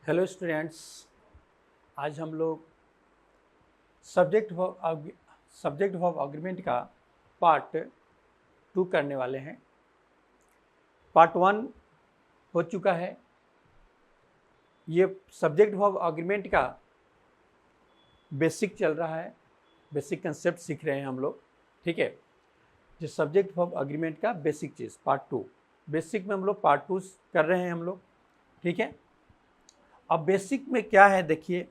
Hello students, आज हम लोग सब्जेक्ट ऑफ अग्रीमेंट का पार्ट 2 करने वाले हैं। पार्ट 1 हो चुका है। ये सब्जेक्ट ऑफ अग्रीमेंट का बेसिक चल रहा है, बेसिक कंसेप्ट सीख रहे हैं हम लोग। ठीक है, जो सब्जेक्ट ऑफ अग्रीमेंट का बेसिक चीज़ पार्ट 2, बेसिक में हम लोग पार्ट 2 कर रहे हैं हम लोग। ठीक है, अब बेसिक में क्या है देखिए।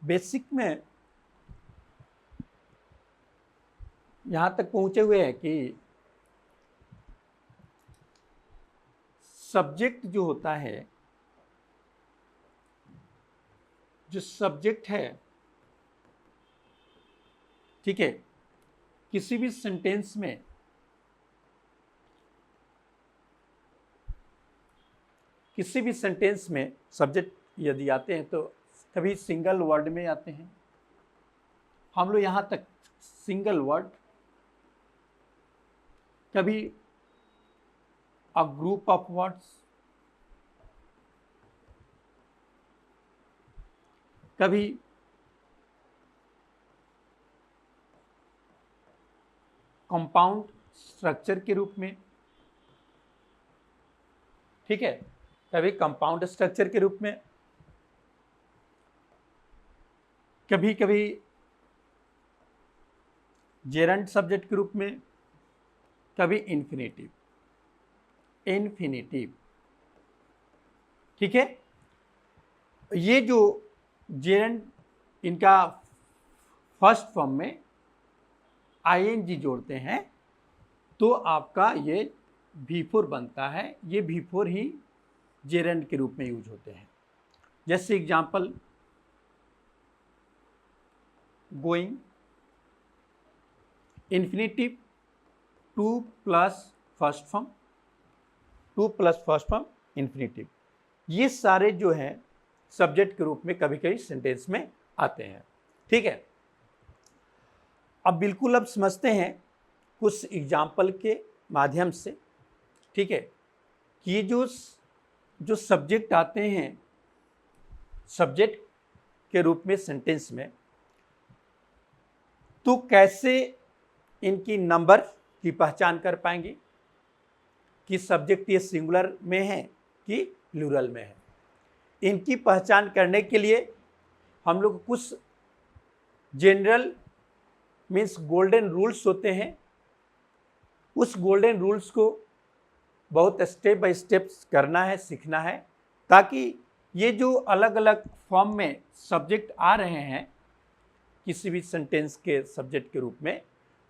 बेसिक में यहाँ तक पहुँचे हुए हैं कि सब्जेक्ट जो होता है, जो सब्जेक्ट है, ठीक है, किसी भी सेंटेंस में सब्जेक्ट यदि आते हैं तो कभी सिंगल वर्ड में आते हैं। हम लोग यहाँ तक सिंगल वर्ड, कभी अ ग्रुप ऑफ वर्ड्स, कभी कंपाउंड स्ट्रक्चर के रूप में, ठीक है, कभी कंपाउंड स्ट्रक्चर के रूप में, कभी कभी जेरंड सब्जेक्ट के रूप में, कभी इन्फिनेटिव। ठीक है, ये जो जेरंड, इनका फर्स्ट फॉर्म में आईएनजी जोड़ते हैं तो आपका ये V4 बनता है। ये V4 ही जेरंड के रूप में यूज होते हैं। जैसे example, going, infinitive, 2 plus first form infinitive. ये सारे जो हैं सब्जेक्ट के रूप में कभी कभी सेंटेंस में आते हैं। ठीक है, अब बिल्कुल अब समझते हैं कुछ एग्जाम्पल के माध्यम से। ठीक है, कि ये जो सब्जेक्ट आते हैं सब्जेक्ट के रूप में सेंटेंस में, तो कैसे इनकी नंबर की पहचान कर पाएंगे कि सब्जेक्ट ये सिंगुलर में है कि प्लूरल में है। इनकी पहचान करने के लिए हम लोग कुछ जनरल मीन्स गोल्डन रूल्स होते हैं। उस गोल्डन रूल्स को बहुत स्टेप बाय स्टेप करना है, सीखना है, ताकि ये जो अलग अलग फॉर्म में सब्जेक्ट आ रहे हैं किसी भी सेंटेंस के सब्जेक्ट के रूप में,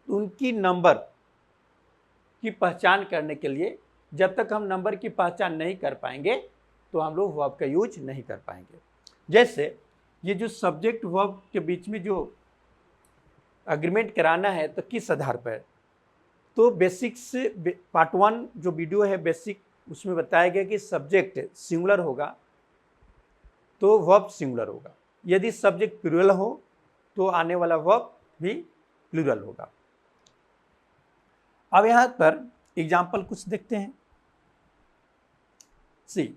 उनकी नंबर की पहचान करने के लिए, जब तक हम नंबर की पहचान नहीं कर पाएंगे तो हम लोग वर्ब का यूज नहीं कर पाएंगे। जैसे ये जो सब्जेक्ट वर्ब के बीच में जो अग्रीमेंट कराना है तो किस आधार पर, तो बेसिक से पार्ट 1 जो वीडियो है बेसिक, उसमें बताया गया कि सब्जेक्ट सिंगुलर होगा तो वर्ब सिंगुलर होगा, यदि सब्जेक्ट प्लूरल हो तो आने वाला वर्ब भी प्लूरल होगा। अब यहां पर एग्जाम्पल कुछ देखते हैं। सी,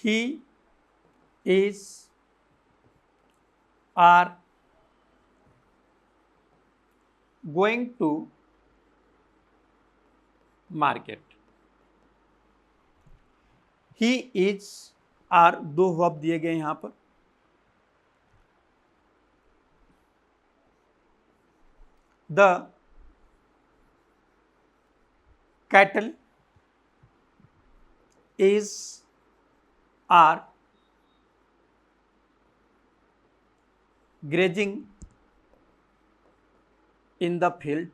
he is are going to market। he is are दो वर्ब दिए गए यहां पर। the cattle is are grazing in the field।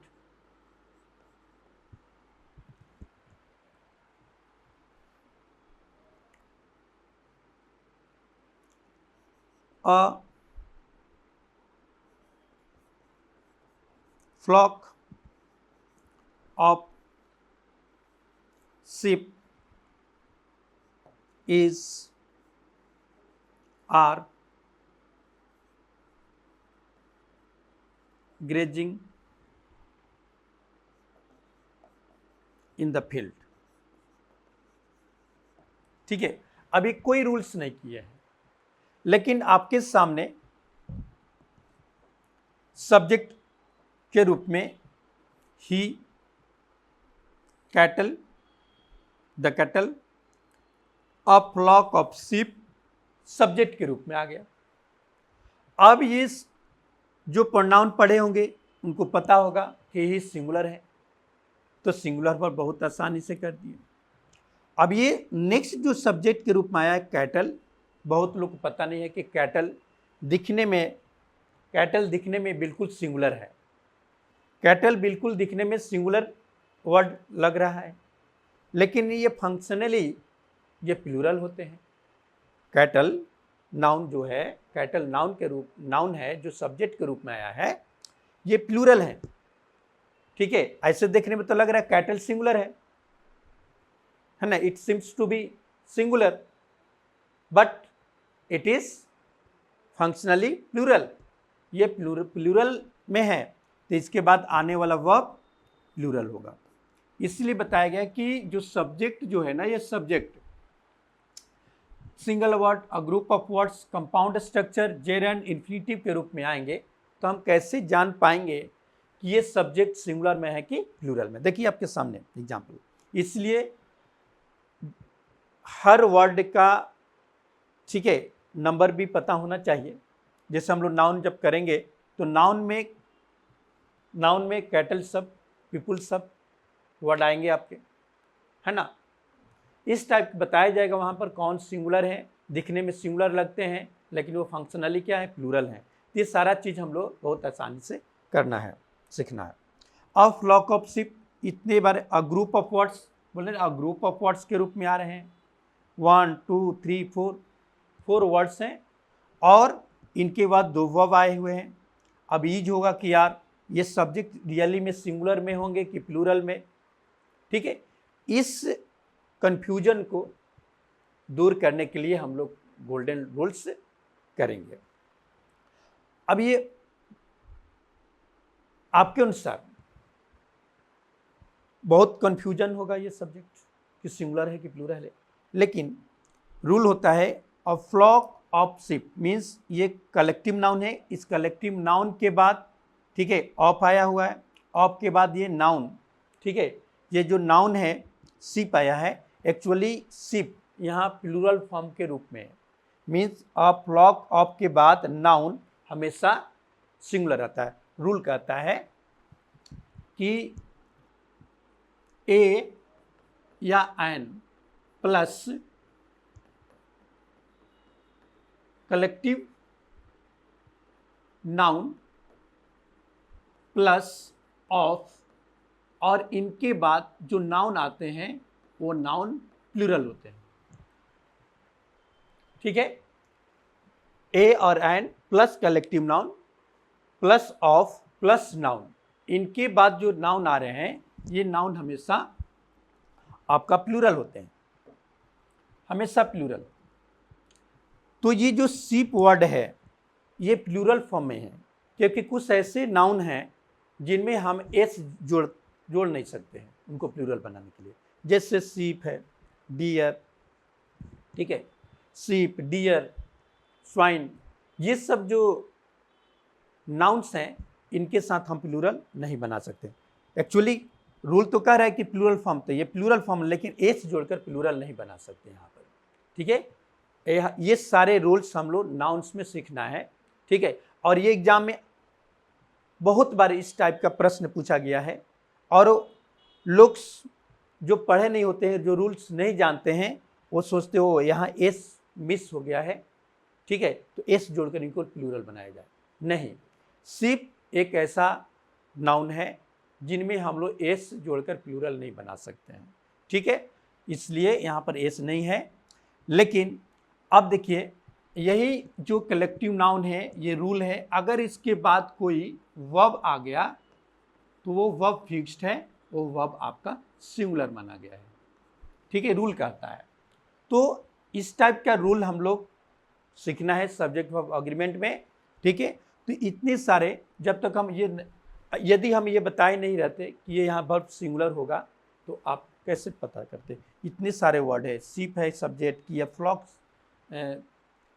a flock of sheep is are grazing in the field। ठीक है, अभी कोई रूल्स नहीं किए हैं, लेकिन आपके सामने सब्जेक्ट के रूप में ही cattle, the cattle, a flock of sheep subject के रूप में आ गया। अब ये जो प्रोनाउन पढ़े होंगे उनको पता होगा कि ये सिंगुलर है, तो सिंगुलर पर बहुत आसानी से कर दिए। अब ये नेक्स्ट जो सब्जेक्ट के रूप में आया है कैटल, बहुत लोग को पता नहीं है कि कैटल दिखने में बिल्कुल सिंगुलर है। कैटल बिल्कुल दिखने में सिंगुलर वर्ड लग रहा है, लेकिन ये फंक्शनली ये प्लूरल होते हैं। कैटल नाउन जो है, कैटल नाउन है जो सब्जेक्ट के रूप में आया है, ये प्लूरल है। ठीक है, ऐसे देखने में तो लग रहा है कैटल सिंगुलर है ना, it seems to be singular, but it is functionally plural. ये प्लूरल में है, तो इसके बाद आने वाला वर्ब प्लूरल होगा। इसलिए बताया गया कि जो सब्जेक्ट जो है ना, ये subject single word, a group of words, compound structure, gerund, infinitive के रूप में आएंगे, तो हम कैसे जान पाएंगे कि ये सब्जेक्ट सिंगुलर में है कि प्लूरल में। देखिए आपके सामने एग्जाम्पल, इसलिए हर वर्ड का, ठीक है, नंबर भी पता होना चाहिए। जैसे हम लोग नाउन जब करेंगे तो नाउन में कैटल सब, पीपुल सब वर्ड आएंगे आपके, है ना। इस टाइप बताया जाएगा वहाँ पर कौन सिंगुलर है, दिखने में सिंगुलर लगते हैं लेकिन वो फंक्शनली क्या है, प्लूरल है। ये सारा चीज़ हम लोग बहुत आसानी से करना है, सीखना है। अ फ्लॉक ऑफ शीप, इतने बार अ ग्रुप ऑफ वर्ड्स बोले, अ ग्रुप ऑफ वर्ड्स के रूप में आ रहे हैं। 1 2 3 4 वर्ड्स हैं और इनके बाद दो वर्ब आए हुए हैं। अब ईज होगा कि यार ये सब्जेक्ट रियली में सिंगुलर में होंगे कि प्लूरल में। ठीक है, इस कंफ्यूजन को दूर करने के लिए हम लोग गोल्डन रूल्स करेंगे। अब ये आपके अनुसार बहुत कंफ्यूजन होगा ये सब्जेक्ट कि सिंगुलर है कि प्लूरल है, लेकिन रूल होता है a flock of sheep means ये कलेक्टिव नाउन है। इस कलेक्टिव नाउन के बाद, ठीक है, ऑफ आया हुआ है, ऑफ के बाद ये नाउन, ठीक है, ये जो नाउन है शीप आया है। एक्चुअली शीप यहाँ प्लूरल फॉर्म के रूप में है, मीन्स अ फ्लॉक ऑफ के बाद नाउन हमेशा सिंगुलर आता है। रूल कहता है कि ए या an plus collective noun plus of, और इनके बाद जो नाउन आते हैं वो नाउन प्लूरल होते हैं। ठीक है, ए और an plus collective noun plus of plus noun, इनके बाद जो नाउन आ रहे हैं ये नाउन हमेशा आपका प्लूरल होते हैं, हमेशा प्लूरल। तो ये जो शीप वर्ड है ये प्लूरल फॉर्म में है, क्योंकि कुछ ऐसे नाउन हैं जिनमें हम एस जोड़ नहीं सकते हैं उनको प्लूरल बनाने के लिए। जैसे शीप है, डियर, ठीक है, शीप, डियर, स्वाइन, ये सब जो नाउन्स हैं इनके साथ हम प्लूरल नहीं बना सकते। एक्चुअली रूल तो कह रहा है कि प्लूरल फॉर्म, तो ये प्लूरल फॉर्म, लेकिन एस जोड़कर प्लूरल नहीं बना सकते यहाँ पर। ठीक है, ये सारे रूल्स हम लोग नाउन्स में सीखना है। ठीक है, और ये एग्जाम में बहुत बार इस टाइप का प्रश्न पूछा गया है, और लोग जो पढ़े नहीं होते हैं, जो रूल्स नहीं जानते हैं, वो सोचते हो यहाँ एस मिस हो गया है, ठीक है, तो एस जोड़कर इनको प्लूरल बनाया जाए। नहीं, शीप एक ऐसा नाउन है जिनमें हम लोग एस जोड़कर प्लूरल नहीं बना सकते हैं। ठीक है, इसलिए यहाँ पर एस नहीं है। लेकिन अब देखिए, यही जो कलेक्टिव नाउन है ये रूल है, अगर इसके बाद कोई वर्ब आ गया तो वो वर्ब फिक्स्ड है, वो वर्ब आपका सिंगुलर माना गया है। ठीक है, रूल कहता है। तो इस टाइप का रूल हम लोग सीखना है सब्जेक्ट वर्ब एग्रीमेंट में। ठीक है, तो इतने सारे, जब तक हम ये यदि हम ये बताए नहीं रहते कि ये यहाँ वर्ब सिंगुलर होगा तो आप कैसे पता करते? इतने सारे वर्ड है, शिप है सब्जेक्ट की, या फ्लॉक्स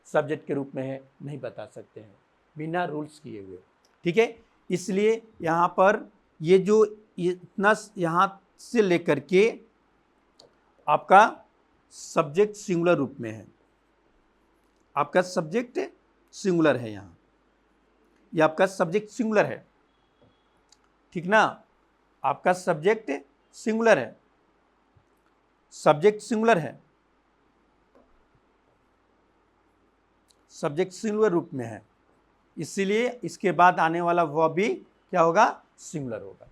सब्जेक्ट के रूप में है, नहीं बता सकते हैं बिना रूल्स किए हुए। ठीक है, इसलिए यहाँ पर ये जो इतना यहाँ से लेकर के आपका सब्जेक्ट सिंगुलर रूप में है, आपका सब्जेक्ट सिंगुलर है, यहाँ ये आपका सब्जेक्ट सिंगुलर है, ठीक ना, आपका सब्जेक्ट सिंगुलर है, सब्जेक्ट सिंगुलर है, सब्जेक्ट सिंगुलर रूप में है, इसीलिए इसके बाद आने वाला वर्ब भी क्या होगा? सिंगुलर होगा।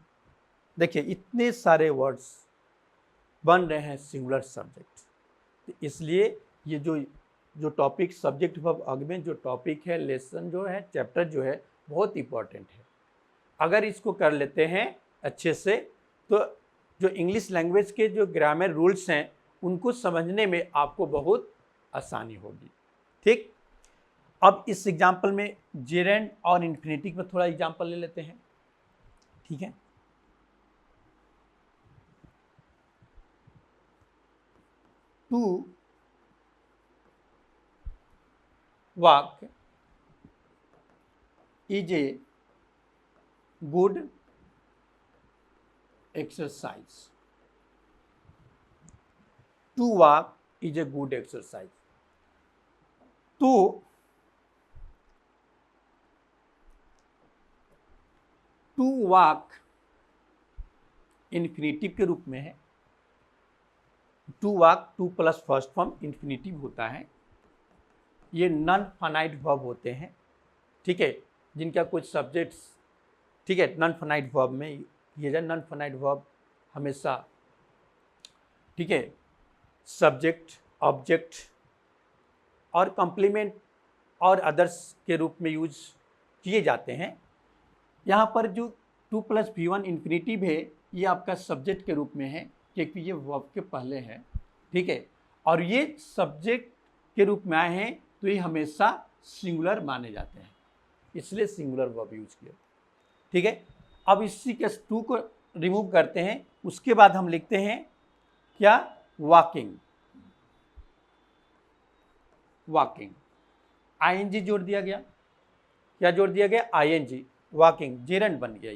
देखिए इतने सारे वर्ड्स बन रहे हैं सिंगुलर सब्जेक्ट, तो इसलिए ये जो टॉपिक सब्जेक्ट वर्ब आर्गुमेंट जो टॉपिक है, लेसन जो है, चैप्टर जो है, बहुत इंपॉर्टेंट है। अगर इसको कर लेते हैं अच्छे से तो जो इंग्लिश लैंग्वेज के जो ग्रामर रूल्स हैं उनको समझने में आपको बहुत आसानी होगी। ठीक, अब इस एग्जाम्पल में जेरेंड और इन्फिनिटिव में थोड़ा एग्जाम्पल ले लेते हैं। ठीक है, to walk is a good exercise. To walk is a good exercise. तो टू वॉक इन्फिनिटिव के रूप में है। To walk to plus first form infinitive होता है। ये नॉन फाइनाइट वर्ब होते हैं, ठीक है, जिनका कुछ सब्जेक्ट्स, ठीक है, नॉन फाइनाइट वर्ब में ये जो नॉन फाइनाइट वर्ब हमेशा, ठीक है, सब्जेक्ट, ऑब्जेक्ट और कॉम्प्लीमेंट और अदर्स के रूप में यूज किए जाते हैं। यहाँ पर जो टू प्लस V1 इन्फिनिटिव है ये आपका सब्जेक्ट के रूप में है क्योंकि ये वर्ब के पहले है, ठीक है, और ये सब्जेक्ट के रूप में आए हैं तो ये हमेशा सिंगुलर माने जाते हैं, इसलिए सिंगुलर वर्ब यूज किया। ठीक है, अब इसी के टू को रिमूव करते हैं, उसके बाद हम लिखते हैं क्या? वॉकिंग। वॉकिंग आईएनजी जोड़ दिया गया, क्या जोड़ दिया गया? आईएनजी। वॉकिंग जेरंड बन गया,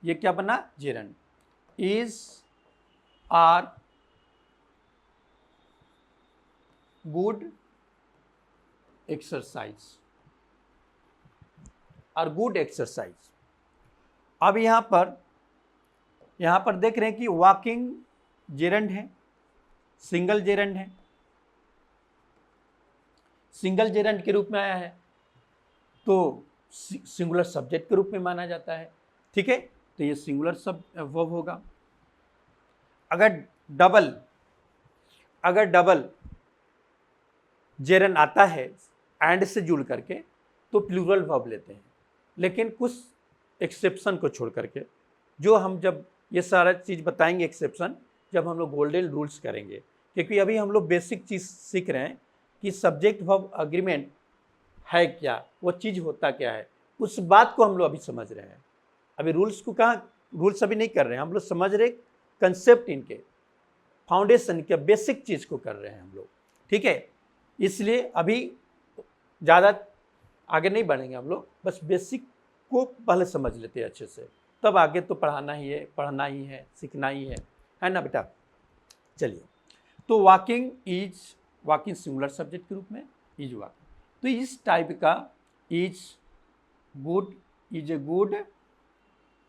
ये क्या बना? Gerund. Is are good exercise, और गुड एक्सरसाइज। अब यहां पर देख रहे हैं कि वॉकिंग जेरंड है, सिंगल जेरंड है, सिंगल जेरंड के रूप में आया है तो सिंगुलर सब्जेक्ट के रूप में माना जाता है। ठीक है, तो ये सिंगुलर वर्ब होगा। अगर डबल जेरंड आता है एंड से जुड़ करके तो प्लूरल वर्ब लेते हैं, लेकिन कुछ एक्सेप्शन को छोड़ करके, जो हम जब ये सारा चीज़ बताएंगे एक्सेप्शन जब हम लोग गोल्डन रूल्स करेंगे, क्योंकि अभी हम लोग बेसिक चीज़ सीख रहे हैं कि सब्जेक्ट वर्ब एग्रीमेंट है क्या, वो चीज़ होता क्या है, उस बात को हम लोग अभी समझ रहे हैं। अभी रूल्स को कहाँ, रूल्स अभी नहीं कर रहे हैं, हम लोग समझ रहे कंसेप्ट, इनके फाउंडेशन के बेसिक चीज़ को कर रहे हैं हम लोग। ठीक है, इसलिए अभी ज़्यादा आगे नहीं बढ़ेंगे हम लोग, बस बेसिक को पहले समझ लेते हैं अच्छे से, तब आगे तो पढ़ना ही है, सीखना ही है ना बेटा। चलिए, तो वॉकिंग सिंगुलर सब्जेक्ट के रूप में इज वॉकिंग। तो इस टाइप का is a good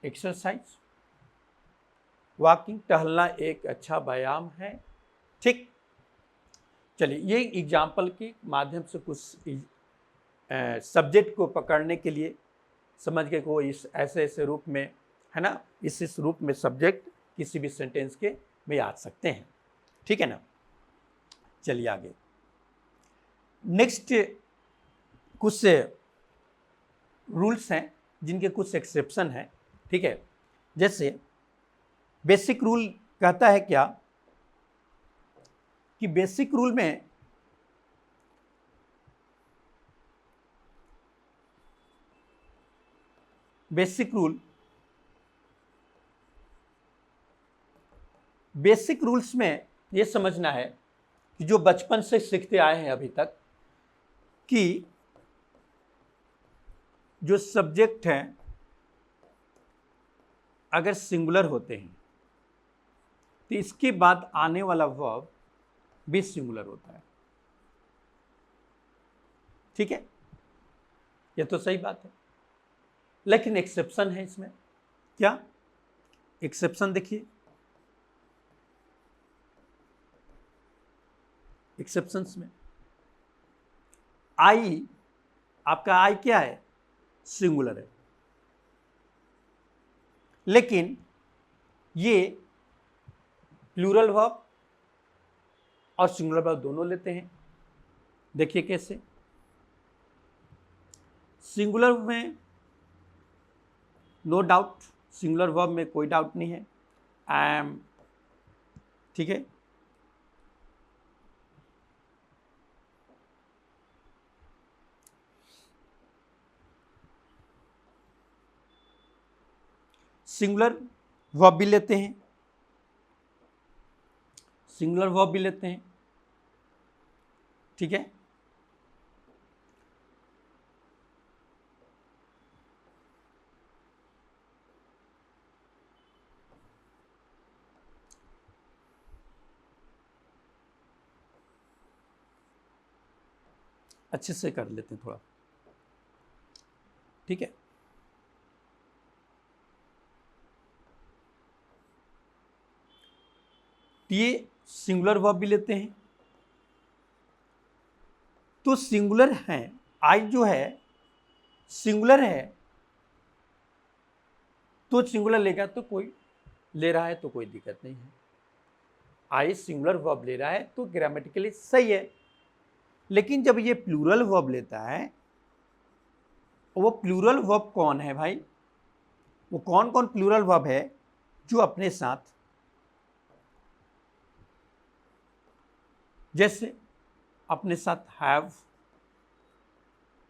exercise. Walking टहलना एक अच्छा व्यायाम है। ठीक, चलिए ये एग्जाम्पल के माध्यम से कुछ सब्जेक्ट को पकड़ने के लिए समझ के को इस ऐसे रूप में, है ना, इस रूप में सब्जेक्ट किसी भी सेंटेंस के में आ सकते हैं। ठीक है ना, चलिए आगे। नेक्स्ट कुछ रूल्स हैं जिनके कुछ एक्सेप्शन हैं। ठीक है, जैसे बेसिक रूल कहता है क्या कि बेसिक रूल में बेसिक रूल्स में ये समझना है कि जो बचपन से सीखते आए हैं अभी तक कि जो सब्जेक्ट हैं अगर सिंगुलर होते हैं तो इसके बाद आने वाला वर्ब भी सिंगुलर होता है। ठीक है, ये तो सही बात है, लेकिन एक्सेप्शन है इसमें। क्या एक्सेप्शन? देखिए एक्सेप्शंस में आई, आपका आई क्या है? सिंगुलर है, लेकिन ये प्लूरल वर्ब और सिंगुलर वर्ब दोनों लेते हैं। देखिए कैसे। सिंगुलर में नो डाउट, सिंगुलर वर्ब में कोई डाउट नहीं है, आई एम। ठीक है, सिंगुलर वर्ब भी लेते हैं, सिंगुलर वर्ब भी लेते हैं। ठीक है, अच्छे से कर लेते हैं थोड़ा। ठीक है, ये सिंगुलर वर्ब भी लेते हैं। तो सिंगुलर है, आई जो है सिंगुलर है, तो सिंगुलर लेगा तो कोई ले रहा है तो कोई दिक्कत नहीं है। आई सिंगुलर वर्ब ले रहा है तो ग्रामेटिकली सही है। लेकिन जब ये प्लूरल वर्ब लेता है, वो प्लूरल वर्ब कौन है भाई? वो कौन कौन प्लूरल वर्ब है जो अपने साथ, जैसे अपने साथ हैव,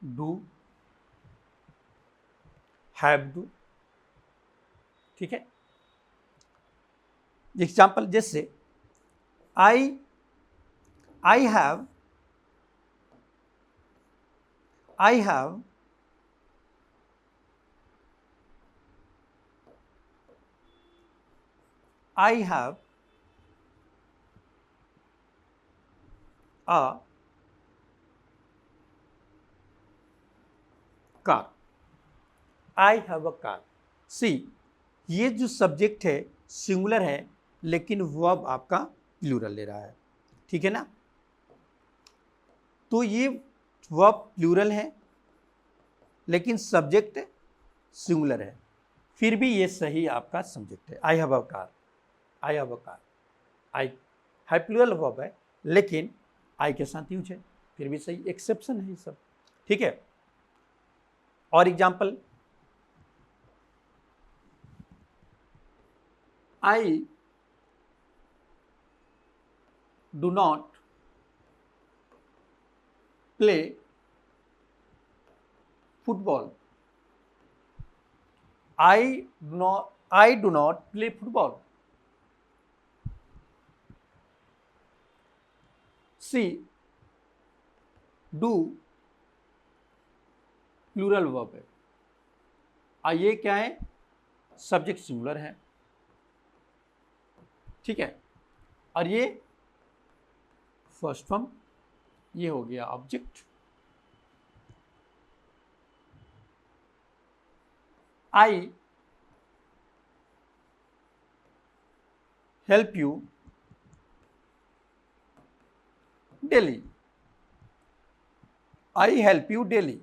डू, हैव डू। ठीक है, एग्जाम्पल जैसे I have, I have a car, I have a car. See, ये जो सब्जेक्ट है सिंगुलर है, लेकिन वर्ब आपका प्लूरल ले रहा है। ठीक है ना, तो ये वर्ब प्लूरल है लेकिन सब्जेक्ट सिंगुलर है, फिर भी ये सही आपका सब्जेक्ट है। I have a car, I have a car, I है प्लूरल वर्ब है लेकिन आई के साथ यूज है, फिर भी सही। एक्सेप्शन है ये सब। ठीक है, और example, I do not play football, I do not play football. See, do plural verb है, ये क्या है? सब्जेक्ट सिंगुलर है। ठीक है, और ये फर्स्ट फॉर्म, ये हो गया object. I help you daily, I help you daily.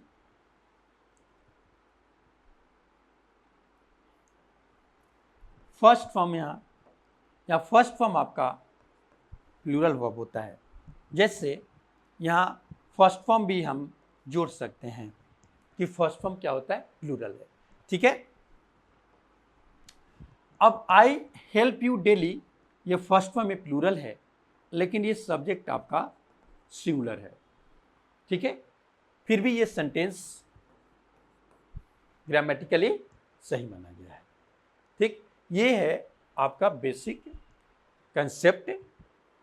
First form यहाँ, या फर्स्ट फॉर्म आपका प्लूरल वर्ब होता है। जैसे यहाँ फर्स्ट फॉर्म भी हम जोड़ सकते हैं कि फर्स्ट फॉर्म क्या होता है? प्लूरल है। ठीक है, अब आई हेल्प यू डेली, ये फर्स्ट फॉर्म में प्लूरल है लेकिन ये सब्जेक्ट आपका सिंगुलर है। ठीक है, फिर भी ये सेंटेंस ग्रामेटिकली सही माना गया है। ठीक, ये है आपका बेसिक कंसेप्ट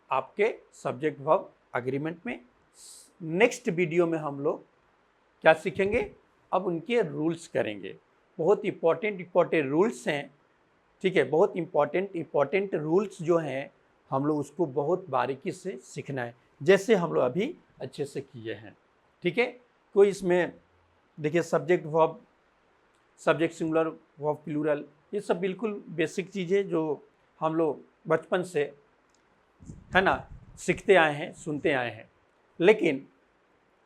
आपके सब्जेक्ट वर्ब एग्रीमेंट में। नेक्स्ट वीडियो में हम लोग क्या सीखेंगे, अब उनके रूल्स करेंगे। बहुत इम्पॉर्टेंट रूल्स हैं, ठीक है, बहुत इम्पॉर्टेंट रूल्स जो हैं हम लोग उसको बहुत बारीकी से सीखना है, जैसे हम लोग अभी अच्छे से किए हैं, ठीक है। कोई इसमें देखिए subject verb, subject singular, verb plural, ये सब बिल्कुल बेसिक चीज़ें जो हम लोग बचपन से, है ना, सीखते आए हैं, सुनते आए हैं। लेकिन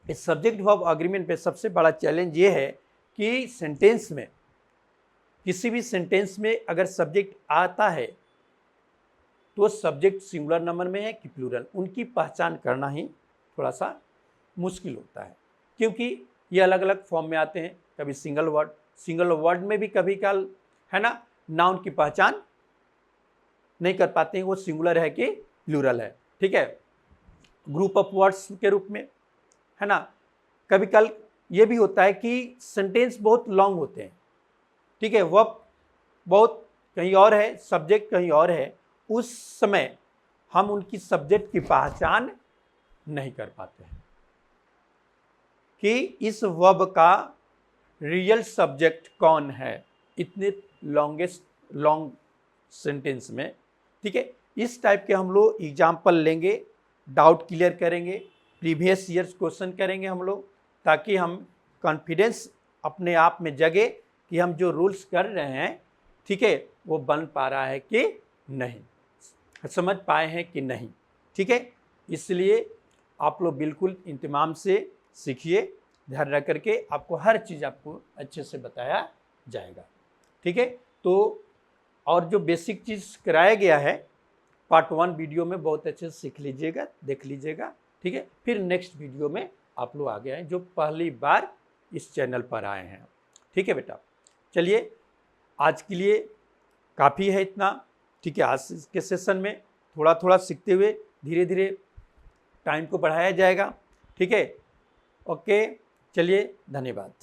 इस सब्जेक्ट वर्ब एग्रीमेंट पे सबसे बड़ा चैलेंज ये है कि सेंटेंस में, किसी भी सेंटेंस में अगर सब्जेक्ट आता है तो सब्जेक्ट सिंगुलर नंबर में है कि प्लूरल, उनकी पहचान करना ही थोड़ा सा मुश्किल होता है, क्योंकि ये अलग अलग फॉर्म में आते हैं। कभी सिंगल वर्ड में भी कभी काल, है ना, नाउन की पहचान नहीं कर पाते हैं वो सिंगुलर है कि प्लूरल है, ठीक है। ग्रुप ऑफ वर्ड्स के रूप में, है ना, कभी काल ये भी होता है कि सेंटेंस बहुत लॉन्ग होते हैं, ठीक है, वर्ब बहुत कहीं और है, सब्जेक्ट कहीं और है, उस समय हम उनकी सब्जेक्ट की पहचान नहीं कर पाते हैं कि इस वर्ब का रियल सब्जेक्ट कौन है इतने लॉन्ग सेंटेंस में, ठीक है। इस टाइप के हम लोग एग्जाम्पल लेंगे, डाउट क्लियर करेंगे, प्रीवियस ईयर्स क्वेश्चन करेंगे हम लोग, ताकि हम कॉन्फिडेंस अपने आप में जगे कि हम जो रूल्स कर रहे हैं, ठीक है, वो बन पा रहा है कि नहीं, समझ पाए हैं कि नहीं, ठीक है। इसलिए आप लोग बिल्कुल इंतमाम से सीखिए, ध्यान रख करके आपको हर चीज़ आपको अच्छे से बताया जाएगा, ठीक है। तो और जो बेसिक चीज़ कराया गया है पार्ट 1 वीडियो में बहुत अच्छे से सीख लीजिएगा, देख लीजिएगा, ठीक है। फिर नेक्स्ट वीडियो में आप लोग आगे आए जो पहली बार इस चैनल पर आए हैं, ठीक है बेटा। चलिए आज के लिए काफ़ी है इतना, ठीक है। आज के सेशन में थोड़ा थोड़ा सीखते हुए धीरे धीरे टाइम को बढ़ाया जाएगा, ठीक है। ओके, चलिए, धन्यवाद।